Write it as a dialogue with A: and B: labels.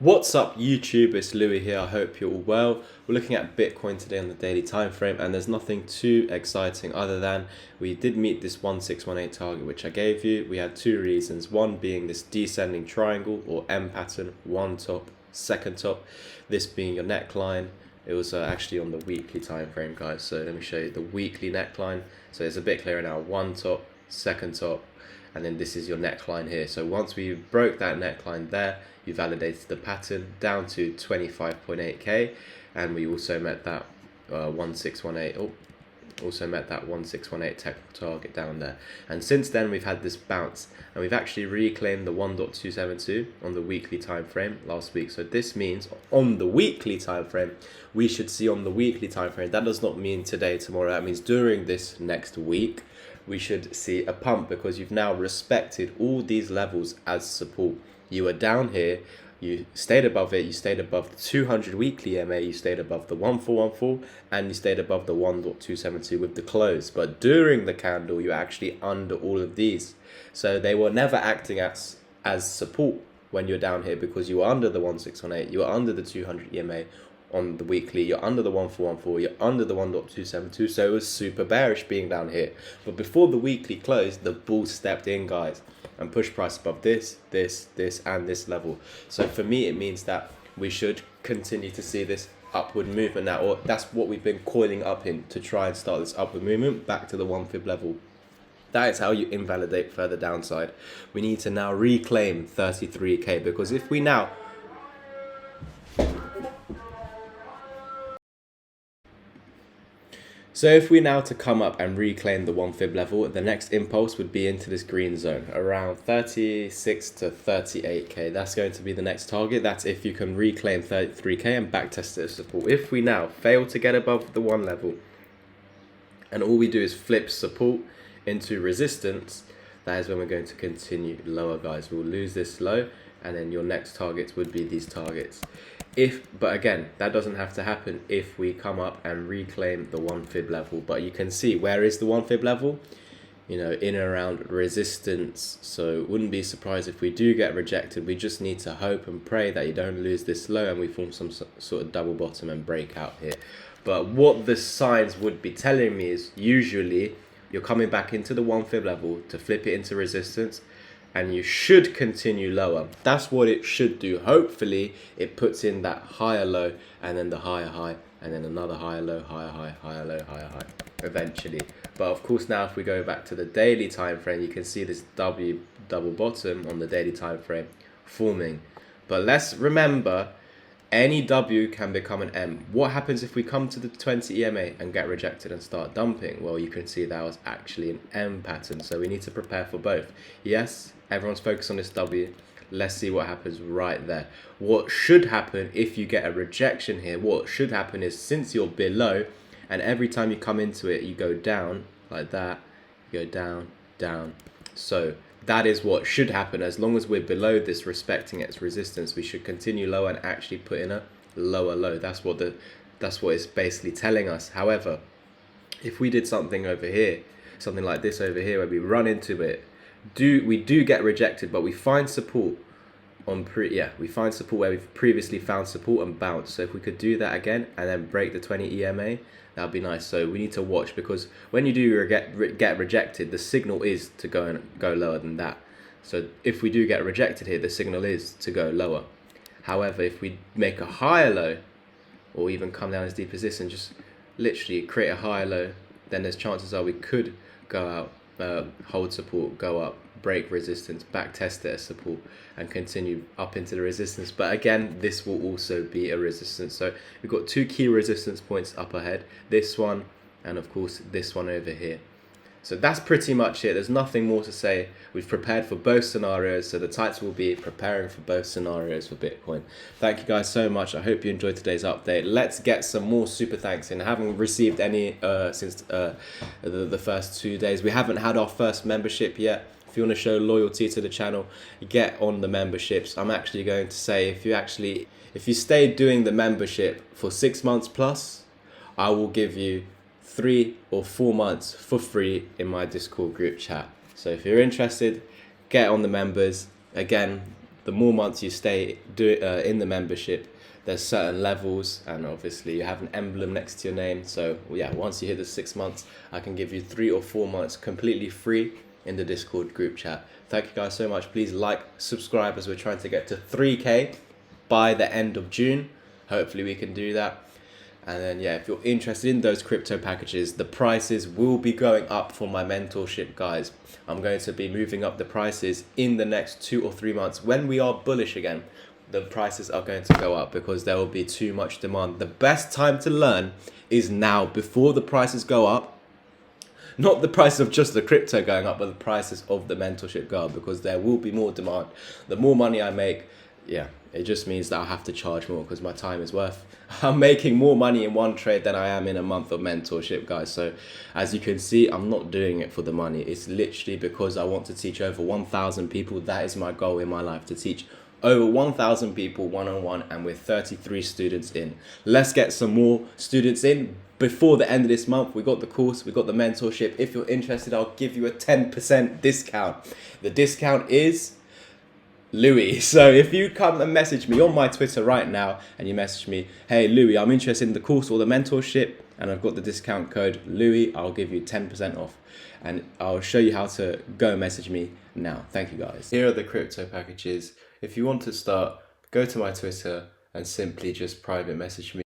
A: What's up YouTube, it's Louis here, I hope you're all well. We're looking at Bitcoin today on the daily time frame, and there's nothing too exciting other than we did meet this 1618 target which I gave you. We had two reasons, one being this descending triangle or M pattern, one top, second top, this being your neckline. It was actually on the weekly time frame, guys, so let me show you the weekly neckline. So it's a bit clearer now, one top, second top, and then this is your neckline here. So once we broke that neckline there, you validated the pattern down to 25.8k, and we also met that 1618 also met that 1618 technical target down there. And since then we've had this bounce, and we've actually reclaimed the 1.272 on the weekly time frame last week. So this means on the weekly time frame we should see, on the weekly time frame, that does not mean today, tomorrow, that means during this next week we should see a pump, because you've now respected all these levels as support. You were down here, you stayed above it, you stayed above the 200 weekly MA, you stayed above the 1414, and you stayed above the 1.272 with the close. But during the candle, you're actually under all of these. So they were never acting as support when you're down here, because you were under the 1618, you were under the 200 EMA on the weekly, you're under the 1414, you're under the 1.272, so it was super bearish being down here. But before the weekly closed, the bull stepped in, guys, and push price above this, and this level. So for me, it means that we should continue to see this upward movement now, or that's what we've been coiling up in, to try and start this upward movement back to the 1 fib level. That is how you invalidate further downside. We need to now reclaim 33k, because if we now to come up and reclaim the 1 fib level, the next impulse would be into this green zone, around 36 to 38k. That's going to be the next target. That's if you can reclaim 33k and backtest it as support. If we now fail to get above the 1 level, and all we do is flip support into resistance, that is when we're going to continue lower, guys. We'll lose this low, and then your next targets would be these targets. But again, that doesn't have to happen if we come up and reclaim the 1 fib level. But you can see, where is the 1 fib level? You know, in and around resistance. So wouldn't be surprised if we do get rejected. We just need to hope and pray that you don't lose this low and we form some sort of double bottom and break out here. But what the signs would be telling me is, usually you're coming back into the 1 fib level to flip it into resistance, and you should continue lower. That's what it should do. Hopefully it puts in that higher low, and then the higher high, and then another higher low, higher high, higher low, higher high eventually. But of course, now if we go back to the daily time frame, you can see this W double bottom on the daily time frame forming. But let's remember, any W can become an M. What happens if we come to the 20 EMA and get rejected and start dumping? Well, you can see that was actually an M pattern. So we need to prepare for both. Yes, everyone's focused on this W. Let's see what happens right there. What should happen if you get a rejection here, what should happen is, since you're below, and every time you come into it, you go down like that, you go down, down. So that is what should happen. As long as we're below this, respecting its resistance, we should continue lower and actually put in a lower low. That's what it's basically telling us. However, if we did something over here, something like this over here, where we run into it, we do get rejected, but we find support on we find support where we've previously found support and bounce. So if we could do that again and then break the 20 EMA, that'd be nice. So we need to watch, because when you do get rejected, the signal is to go lower than that. So if we do get rejected here, the signal is to go lower. However, if we make a higher low, or even come down as deep as this and just literally create a higher low, then there's chances are we could go out, hold support, go up, break resistance, back test it as support, and continue up into the resistance. But again, this will also be a resistance. So we've got two key resistance points up ahead, this one, and of course this one over here. So that's pretty much it. There's nothing more to say. We've prepared for both scenarios, so the title will be preparing for both scenarios for Bitcoin. Thank you guys so much. I hope you enjoyed today's update. Let's get some more super thanks in. I haven't received any since the first 2 days. We haven't had our first membership yet. If you want to show loyalty to the channel, get on the memberships. I'm actually going to say, if you stay doing the membership for 6 months plus, I will give you 3 or 4 months for free in my Discord group chat. So if you're interested, get on the members. Again, the more months you stay in the membership, there's certain levels, and obviously you have an emblem next to your name. So yeah, once you hit the 6 months, I can give you 3 or 4 months completely free in the Discord group chat. Thank you guys so much. Please like, subscribe, as we're trying to get to 3K by the end of June. Hopefully we can do that. And then yeah, if you're interested in those crypto packages, the prices will be going up for my mentorship, guys. I'm going to be moving up the prices in the next 2 or 3 months. When we are bullish again, the prices are going to go up because there will be too much demand. The best time to learn is now, before the prices go up. Not the price of just the crypto going up, but the prices of the mentorship go up, because there will be more demand. The more money I make, yeah, it just means that I have to charge more because my time is worth. I'm making more money in one trade than I am in a month of mentorship, guys. So as you can see, I'm not doing it for the money. It's literally because I want to teach over 1,000 people. That is my goal in my life, to teach over 1,000 people one-on-one, and with 33 students in. Let's get some more students in before the end of this month. We got the course, we got the mentorship. If you're interested, I'll give you a 10% discount. The discount is Louis. So if you come and message me on my Twitter right now, and you message me, hey Louis, I'm interested in the course or the mentorship, and I've got the discount code Louis, I'll give you 10% off. And I'll show you how to go message me now. Thank you guys. Here are the crypto packages. If you want to start, go to my Twitter and simply just private message me.